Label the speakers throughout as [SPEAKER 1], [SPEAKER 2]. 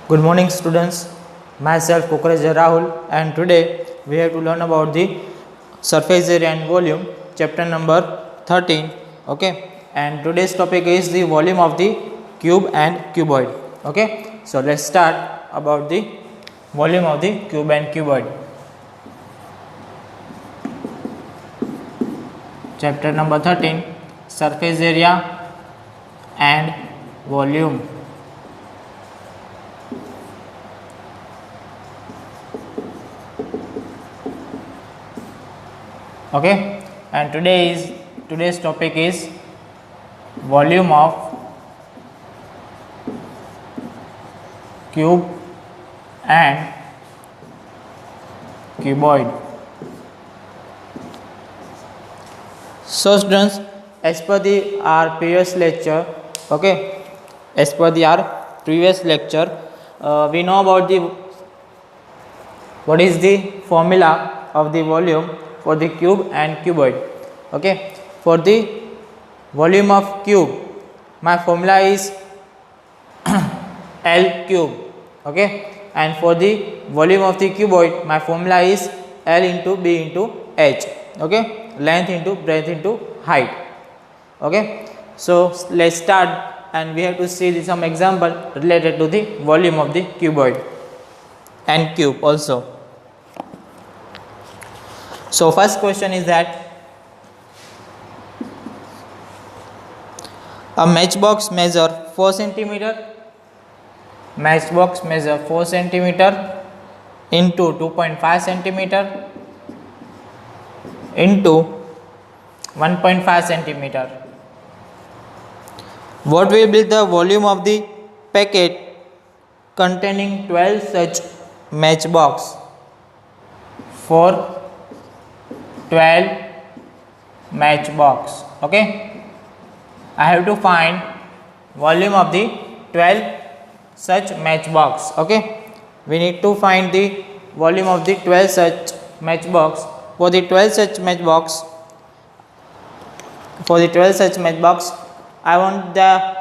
[SPEAKER 1] Good morning, students. Myself Kukreja Rahul, and today we have to learn about the surface area and volume, chapter number 13. Okay, and today's topic is the volume of the cube and cuboid. Okay, so let's start about the volume of the cube and cuboid. Chapter number 13, surface area and volume. Okay, and today's topic is volume of cube and cuboid. So students, as per our previous lecture, okay, as per our previous lecture, we know about what is the formula of the volume for the cube and cuboid. Okay, for the volume of cube, my formula is L cube. Okay, and for the volume of the cuboid, my formula is L into B into H. Okay, length into breadth into height. Okay, so let's start, and we have to see some example related to the volume of the cuboid and cube also. So first question is that a matchbox measure 4 centimeter. Matchbox measure 4 centimeter into 2.5 centimeter into 1.5 centimeter. What will be the volume of the packet containing 12 such matchbox for 12 matchbox? Okay, I have to find volume of the 12 such matchbox. Okay, we need to find the volume of the 12 such matchbox. For the 12 such matchbox, I want the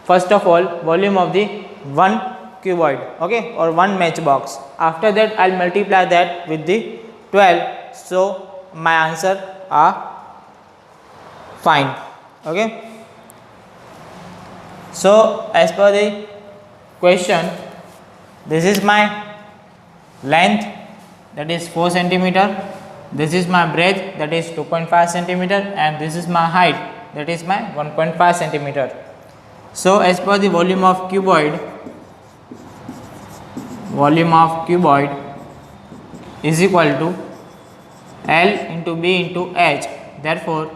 [SPEAKER 1] first of all volume of the one cuboid, okay, or one matchbox. After that, I'll multiply that with the 12. So my answer are fine. Okay. So as per the question, this is my length, that is 4 centimeter. This is my breadth, that is 2.5 centimeter, and this is my height, that is my 1.5 centimeter. So as per the volume of cuboid is equal to L into B into H. Therefore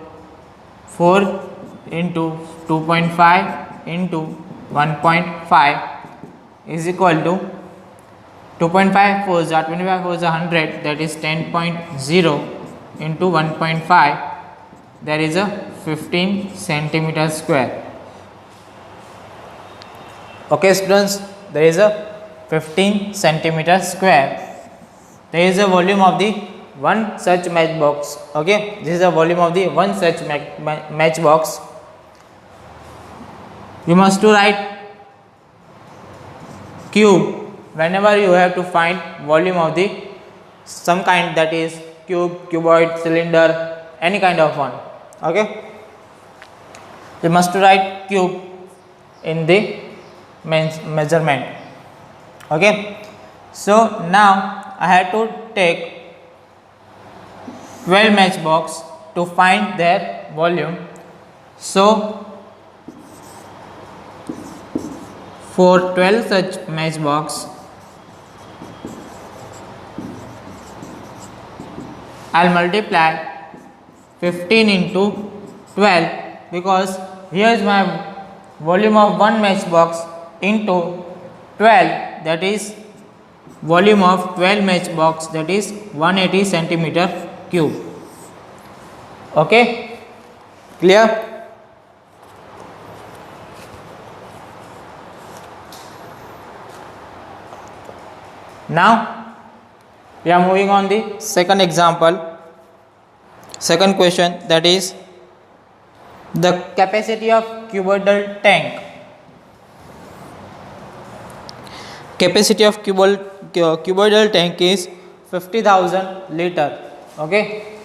[SPEAKER 1] 4 into 2.5 into 1.5 is equal to 2.5 4 is 25 4 is 100, that is 10.0 into 1.5, there is a 15 centimeter square. Okay students, there is a 15 centimeter square. There is a volume of the one such matchbox. Okay, this is the volume of the one such matchbox. You must to write cube whenever you have to find volume of the some kind, that is cube, cuboid, cylinder, any kind of one. Okay, you must to write cube in the measurement. Okay, so now I have to take 12 matchbox to find their volume. So for 12 such matchbox, I'll multiply 15 into 12, because here is my volume of one matchbox into 12, that is volume of 12 matchbox, that is 180 centimeter cube. Okay, clear? Now we are moving on the second example, second question, that is the capacity of cuboidal tank. capacity of cuboidal tank is 50,000 liter. Okay,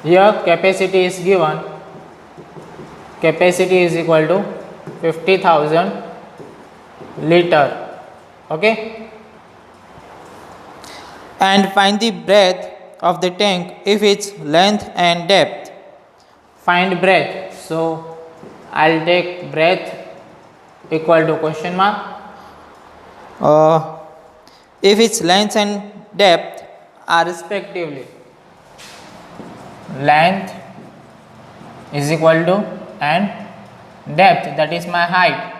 [SPEAKER 1] here capacity is given, capacity is equal to 50,000 liter. Okay, and find the breadth of the tank if its length and depth. Find breadth, so I'll take breadth equal to question mark. If its length and depth are respectively, length is equal to and depth, that is my height,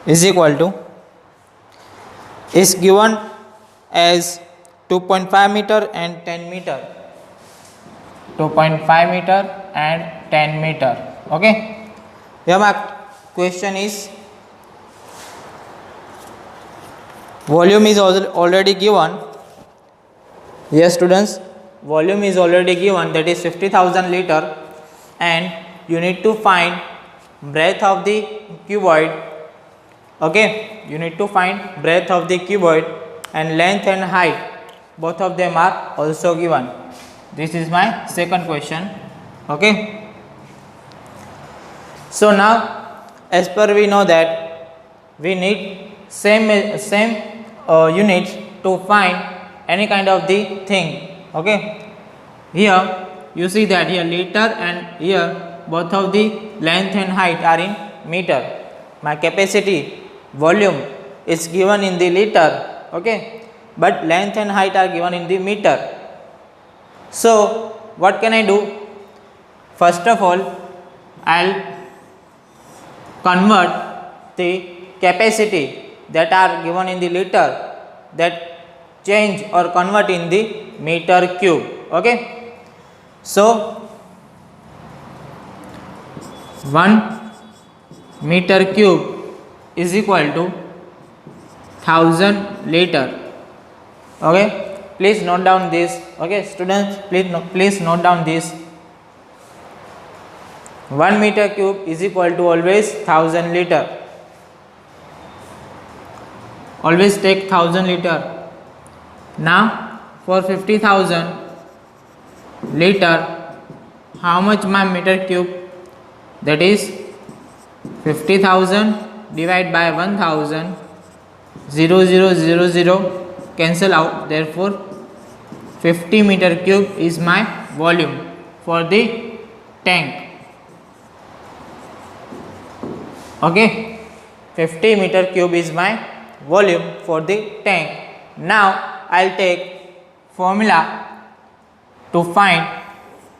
[SPEAKER 1] is equal to, is given as 2.5 meter and 10 meter, 2.5 meter and 10 meter. Okay, here my question is, volume is already given. Yes students, volume is already given, that is 50,000 liter, and you need to find breadth of the cuboid. Okay, you need to find breadth of the cuboid, and length and height, both of them are also given. This is my second question. Okay, so now as per we know that we need same units to find any kind of the thing. Okay, here you see that here liter and here both of the length and height are in meter. My capacity, volume is given in the liter. Okay, but length and height are given in the meter. So what can I do? First of all, I'll convert the capacity that are given in the liter, that change or convert in the meter cube. Okay, so 1 meter cube is equal to 1000 liter. Okay, please note down this. Okay, students, please note down this. 1 meter cube is equal to always 1000 liter. Always take 1000 liter. Now for 50,000 liter, how much my meter cube? That is 50,000 divided by 1000, 0 0 0 0 cancel out, therefore 50 meter cube is my volume for the tank. Okay, 50 meter cube is my volume for the tank. Now I'll take formula to find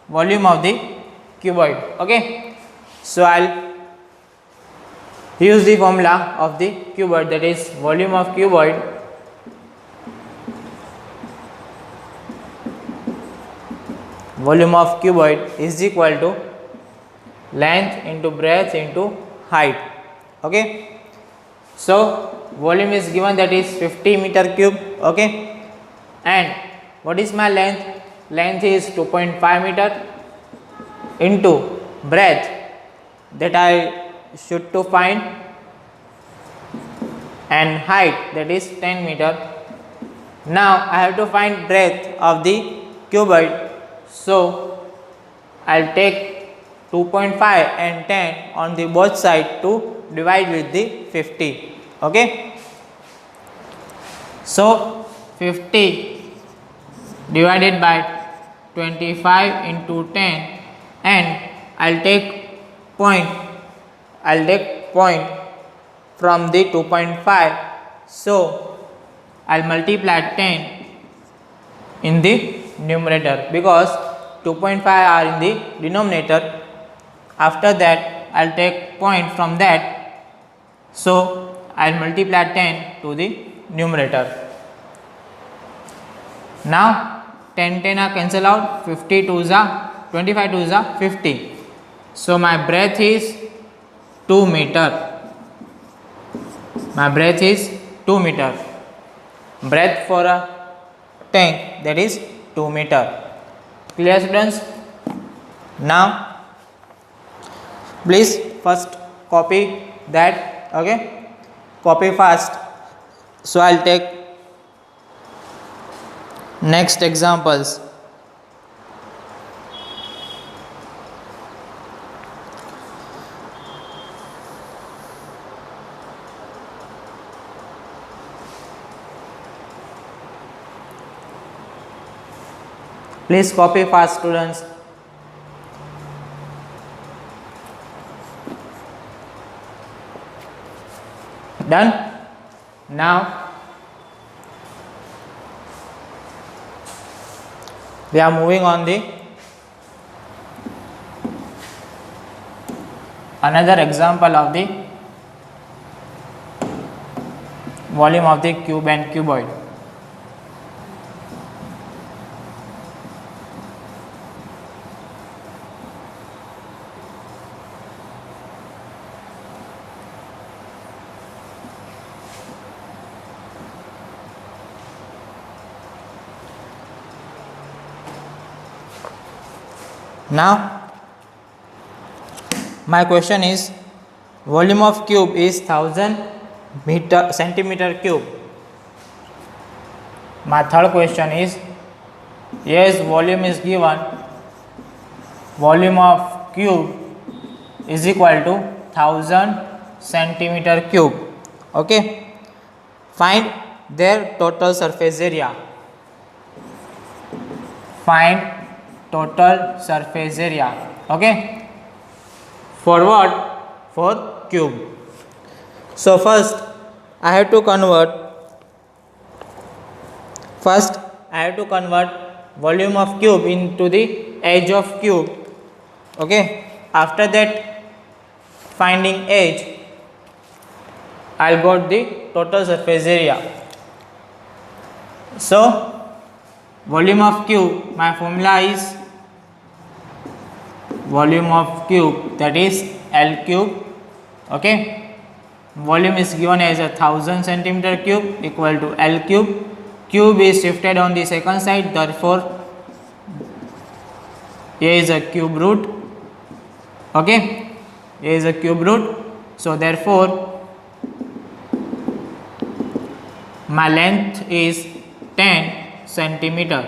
[SPEAKER 1] volume of the cuboid. Okay, so I'll use the formula of the cuboid, that is volume of cuboid is equal to length into breadth into height. Okay, so volume is given, that is 50 meter cube. Okay, and what is my length? Length is 2.5 meter into breadth, that I should to find, and height, that is 10 meter. Now I have to find breadth of the cuboid, so I'll take 2.5 and 10 on the both side to divide with the 50. Okay, so 50 divided by 25 into 10, and I'll take point from the 2.5, so I'll multiply 10 in the numerator, because 2.5 are in the denominator. After that I'll take point from that, so I'll multiply 10 to the numerator. Now 10 are cancel out, 50 2 is 25 2 is 50. So my breadth is 2 meter. My breadth is 2 meter. Breadth for a tank, that is 2 meter. Clear students? Now please first copy that. Okay, copy fast. So I'll take next examples. Please copy fast, students. Done? Now we are moving on the another example of the volume of the cube and cuboid. Now my question is, volume of cube is 1000 centimeter cube. My third question is, yes, volume is given, volume of cube is equal to 1000 centimeter cube. Okay, find their total surface area. Find total surface area. Okay, for what? For cube. So first I have to convert volume of cube into the edge of cube. Okay, after that, finding edge, I'll got the total surface area. So volume of cube, my formula is volume of cube, that is L cube. Okay, volume is given as 1000 centimeter cube equal to L cube. Cube is shifted on the second side, therefore A is a cube root. Okay, A is a cube root. So therefore my length is 10 centimeter.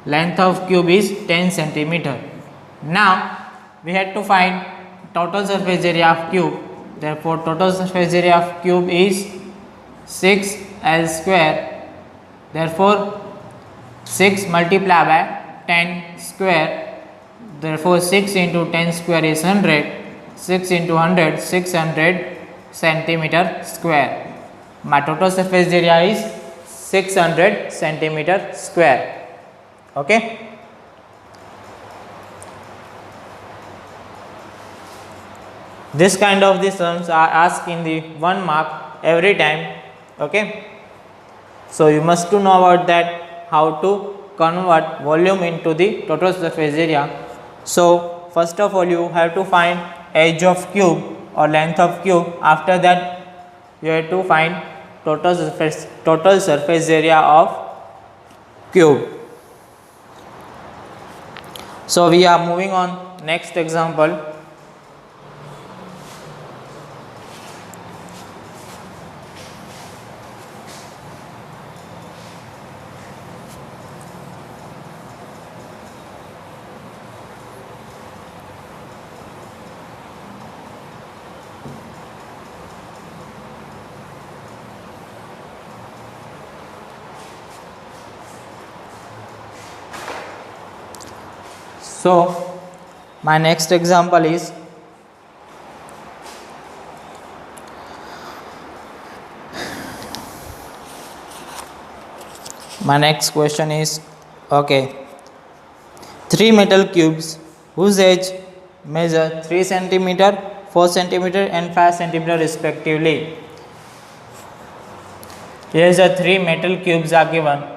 [SPEAKER 1] Length of cube is 10 centimeter. Now we had to find total surface area of cube. Therefore total surface area of cube is 6L square. Therefore 6 multiplied by 10 square. Therefore 6 into 10 square is 100. 6 into 100, 600 centimeter square. My total surface area is 600 centimeter square. Okay. This kind of the sums are asked in the 1 mark every time. Okay. So you must to know about that, how to convert volume into the total surface area. So first of all you have to find edge of cube or length of cube. After that you have to find total surface area of cube. So we are moving on next example. So my next example is my next question is, okay, 3 metal cubes whose edge measure 3 centimeter, 4 centimeter and 5 centimeter respectively. Here is the 3 metal cubes are given.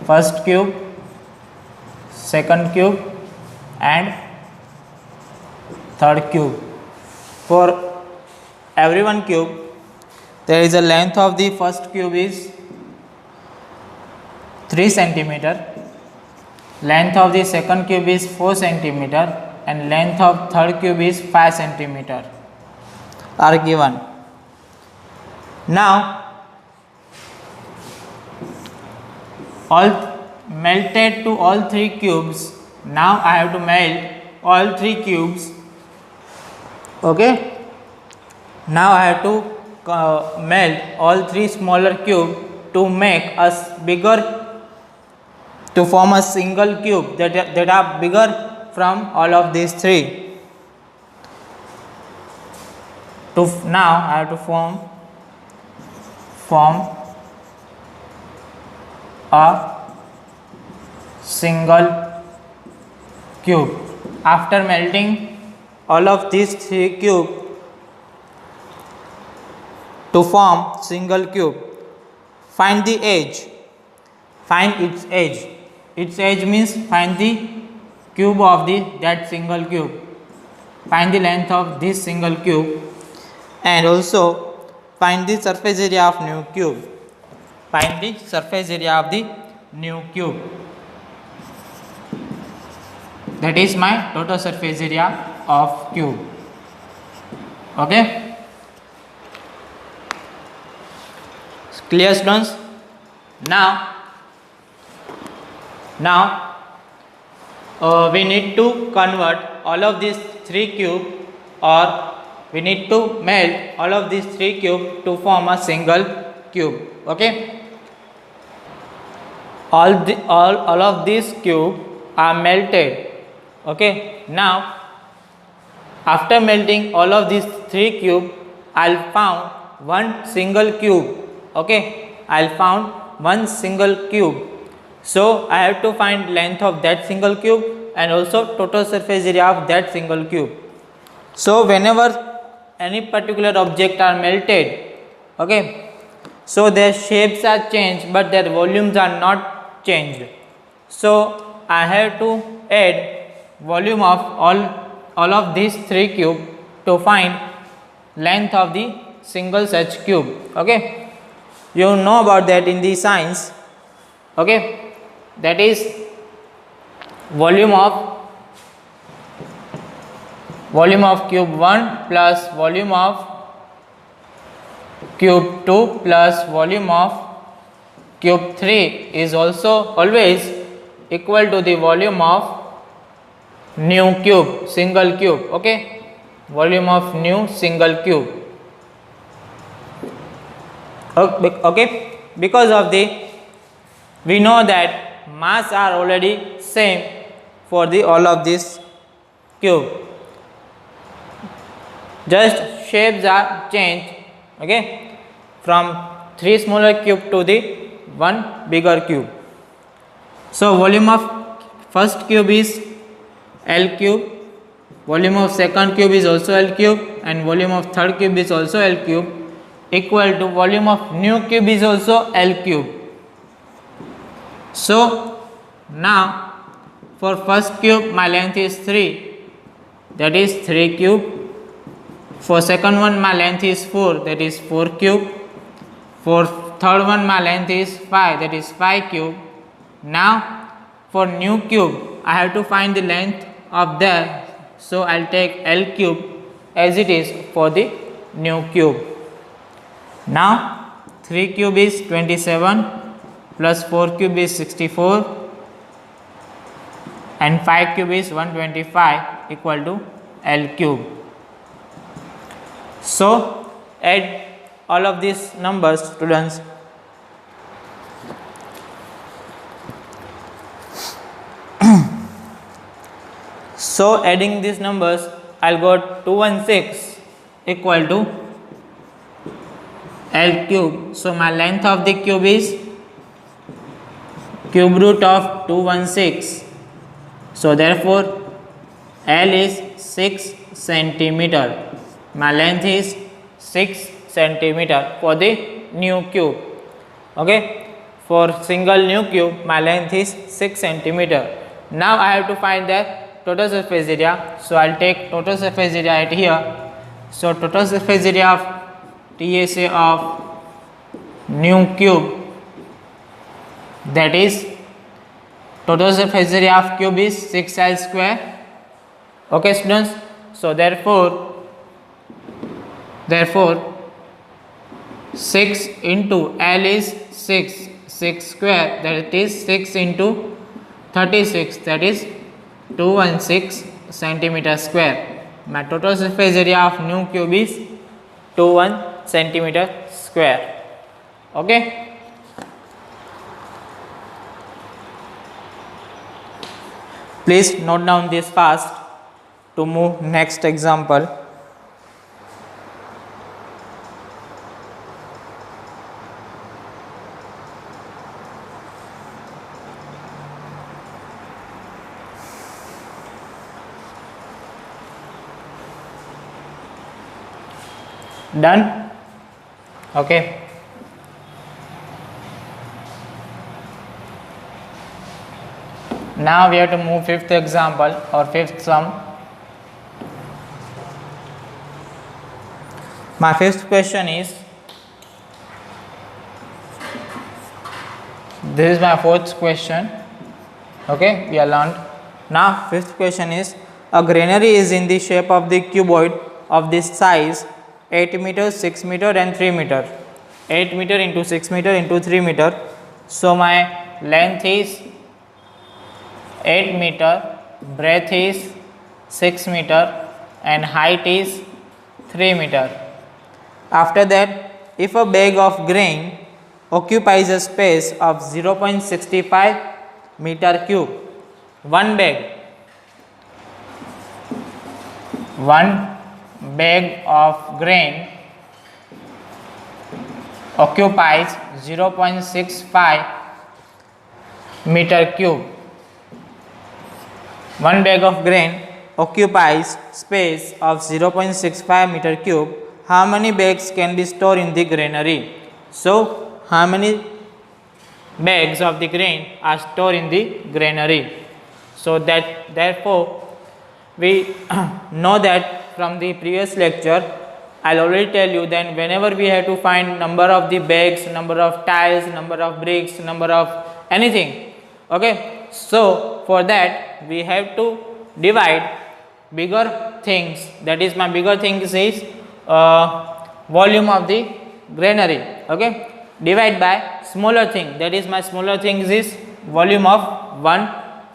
[SPEAKER 1] First cube, second cube and third cube. For every one cube there is a length of the first cube is 3 centimeter, length of the second cube is 4 centimeter and length of third cube is 5 centimeter. are given. Now all melted to all three cubes. Now I have to melt all three cubes. Okay. Now I have to melt all three smaller cube to make us bigger, to form a single cube that are bigger from all of these three. Now I have to form a single cube. After melting all of these three cube to form single cube, find the edge. Find its edge. Its edge means find the cube of that single cube. Find the length of this single cube, and also find the surface area of new cube. Find the surface area of the new cube. That is my total surface area of cube. Okay. Clear, students? Now we need to convert all of these three cube, or we need to melt all of these three cube to form a single cube. Okay. All of these cube are melted. Okay. Now after melting all of these three cube, I'll found one single cube. Okay, I'll found one single cube. So I have to find length of that single cube and also total surface area of that single cube. So whenever any particular object are melted, okay, so their shapes are changed but their volumes are not changed. So I have to add volume of all of these three cube to find length of the single such cube. Okay, you know about that in the science. Okay, that is volume of cube 1 plus volume of cube 2 plus volume of cube 3 is also always equal to the volume of new cube, single cube. Okay, volume of new single cube. Okay, because of we know that mass are already same for all of this cube, just shapes are changed. Okay, from three smaller cube to the one bigger cube. So volume of first cube is L cube, volume of second cube is also L cube, and volume of third cube is also L cube, equal to volume of new cube is also L cube. So now for first cube my length is 3, that is 3 cube. For second one my length is 4, that is 4 cube. For third one my length is 5, that is 5 cube. Now for new cube I have to find the length of that, so I'll take L cube as it is for the new cube. Now 3 cube is 27 plus 4 cube is 64 and 5 cube is 125 equal to L cube. So add all of these numbers, students. So adding these numbers, I'll got 216 equal to L cube. So my length of the cube is cube root of 216. So therefore L is 6 centimeter. My length is 6 centimeter for the new cube. Okay, for single new cube my length is 6 centimeter. Now I have to find the total surface area. So I'll take total surface area at here. So total surface area of TSA of new cube, that is total surface area of cube is 6L square. Okay students, so therefore Therefore 6 into L is 6 square, that is 6 into 36, that is 216 centimeter square. My total surface area of new cube is 21 centimeter square. Okay. Please note down this fast to move next example. Done? Okay. Now we have to move fifth example or fifth sum. My fifth question is, this is my fourth question. Okay, we are learned. Now fifth question is, a granary is in the shape of the cuboid of this size 8 meter, 6 meter and 3 meter. 8 meter into 6 meter into 3 meter. So my length is 8 meter, breadth is 6 meter and height is 3 meter. After that, if a bag of grain occupies a space of 0.65 meter cube, one bag of grain occupies 0.65 meter cube. One bag of grain occupies space of 0.65 meter cube. How many bags can be stored in the granary? So, how many bags of the grain are stored in the granary? So that therefore we know that from the previous lecture. I'll already tell you that whenever we have to find number of the bags, number of tiles, number of bricks, number of anything, okay, so for that we have to divide bigger things, that is my bigger things is volume of the granary, okay, divide by smaller thing, that is my smaller things is volume of one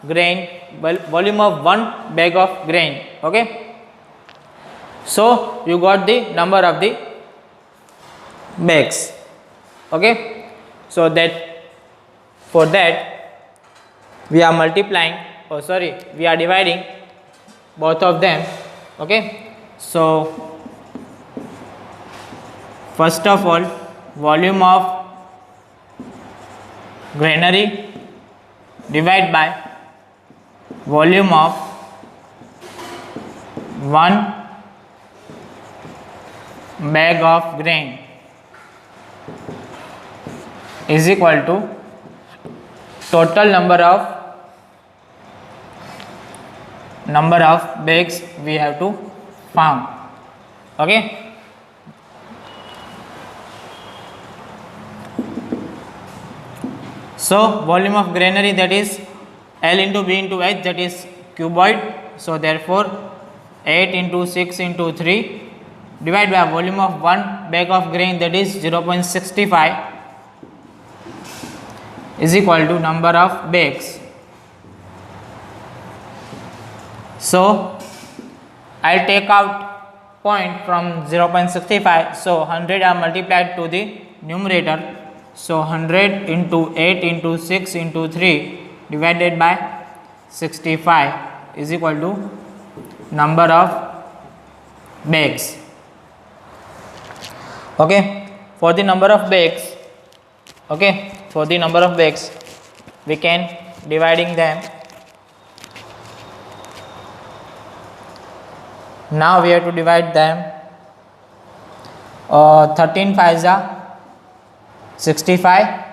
[SPEAKER 1] grain, volume of one bag of grain, okay. So you got the number of the bags, okay. So that for that we are multiplying, we are dividing both of them, okay. So first of all, volume of granary divide by volume of one bag of grain is equal to total number of bags we have to found, okay. So volume of granary, that is L into B into H, that is cuboid. So therefore 8 into 6 into 3 divided by volume of one bag of grain, that is 0.65 is equal to number of bags. So I'll take out point from 0.65. So 100 are multiplied to the numerator. So 100 into 8 into 6 into 3 divided by 65 is equal to number of bags, okay. For the number of bags, okay, for the number of bags we can dividing them. Now we have to divide them. 13 5s are 65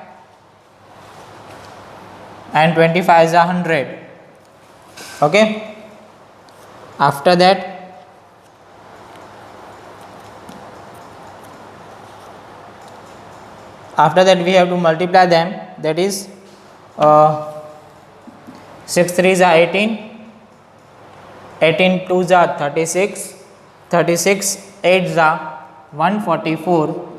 [SPEAKER 1] and 25 is 100, okay. After that we have to multiply them, that is 6 3s are 18, 18 2s are 36, 36 8s are 144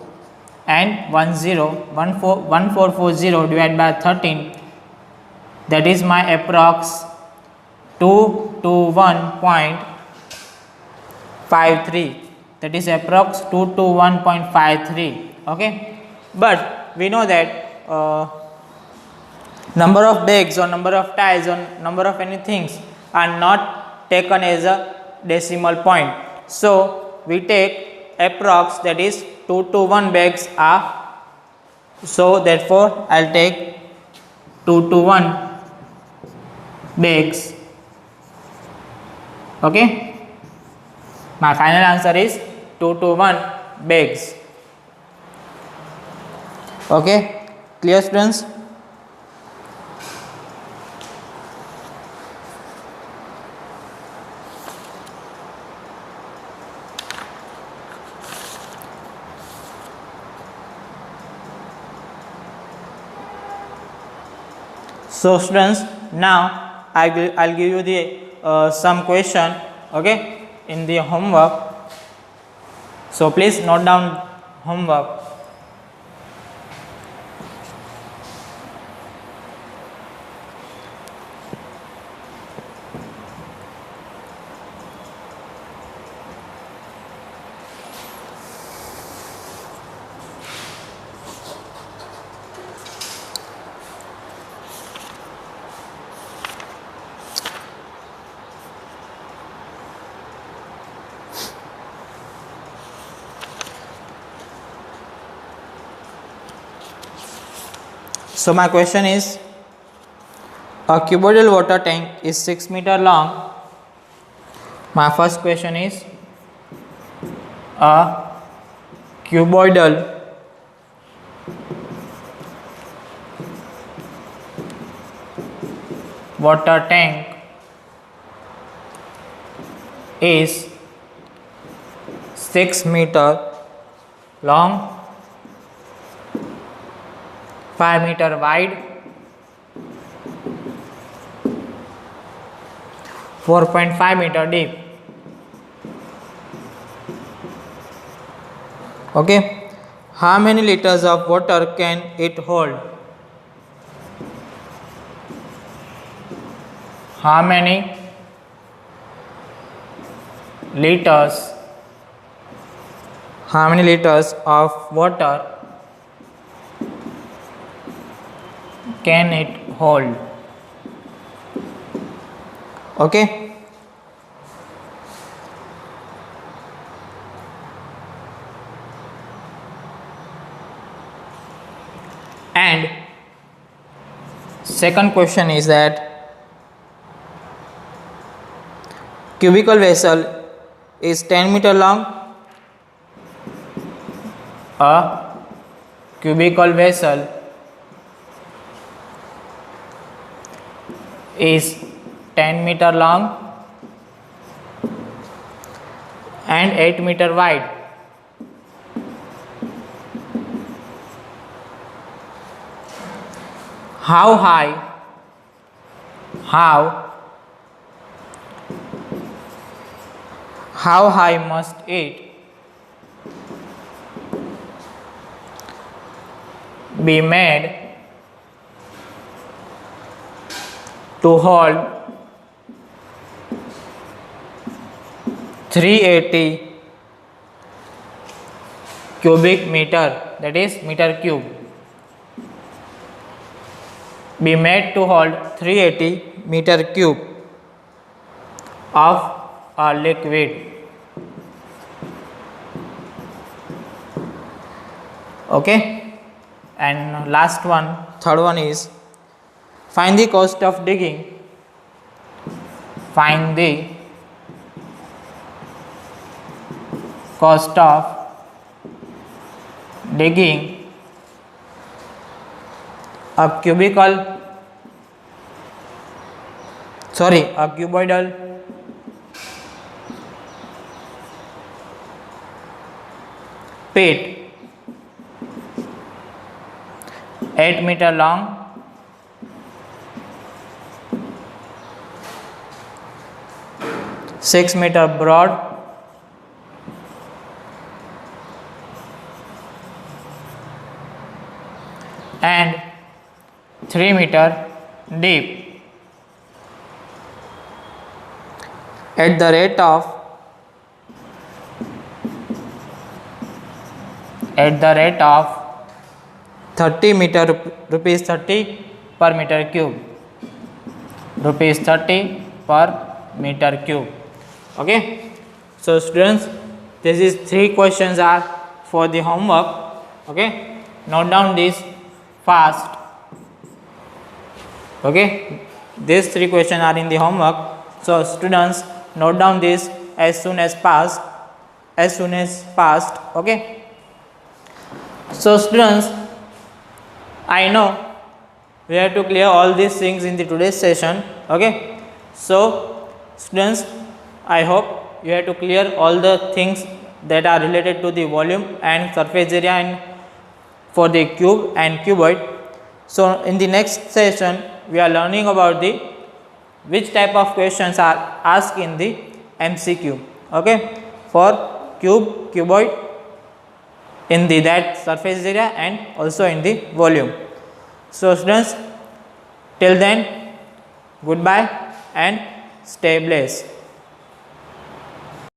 [SPEAKER 1] and 1440 divided by 13, that is my approx 221.53, that is approx 221.53. okay, but we know that number of bags or number of tiles or number of any things are not taken as a decimal point, so we take approx, that is 221 bags are, so therefore I'll take 221 bags. okay, my final answer is 221 bags. okay, clear students? So students, now I'll give you the some question, okay, in the homework. So please note down homework. So my question is, a cuboidal water tank is 6 meter long. My first question is, a cuboidal water tank is 6 meter long, 5 meter wide, 4.5 meter deep. okay, how many liters of water can it hold? How many liters of water can it hold? okay, and second question is that cubical vessel is 10 meter long. A cubical vessel is 10 meter long and 8 meter wide. How high must it be made to hold 380 cubic meter, that is meter cube, be made to hold 380 meter cube of a liquid? okay, and last one, third one is, find the cost of digging. Find the cost of digging a cuboidal pit 8 meter long, 6 meter broad 3 meter deep at the rate of 30 meter rupees 30 per meter cube, rupees 30 per meter cube. Okay, so students, this is 3 questions are for the homework. Okay, note down this fast. Okay, these 3 questions are in the homework, so students note down this as soon as passed. Okay, so students, I know we have to clear all these things in the today's session. Okay, so students, I hope you have to clear all the things that are related to the volume and surface area and for the cube and cuboid. So in the next session we are learning about the which type of questions are asked in the MCQ. Okay, for cube, cuboid, in the that surface area and also in the volume. So students, till then, goodbye and stay blessed.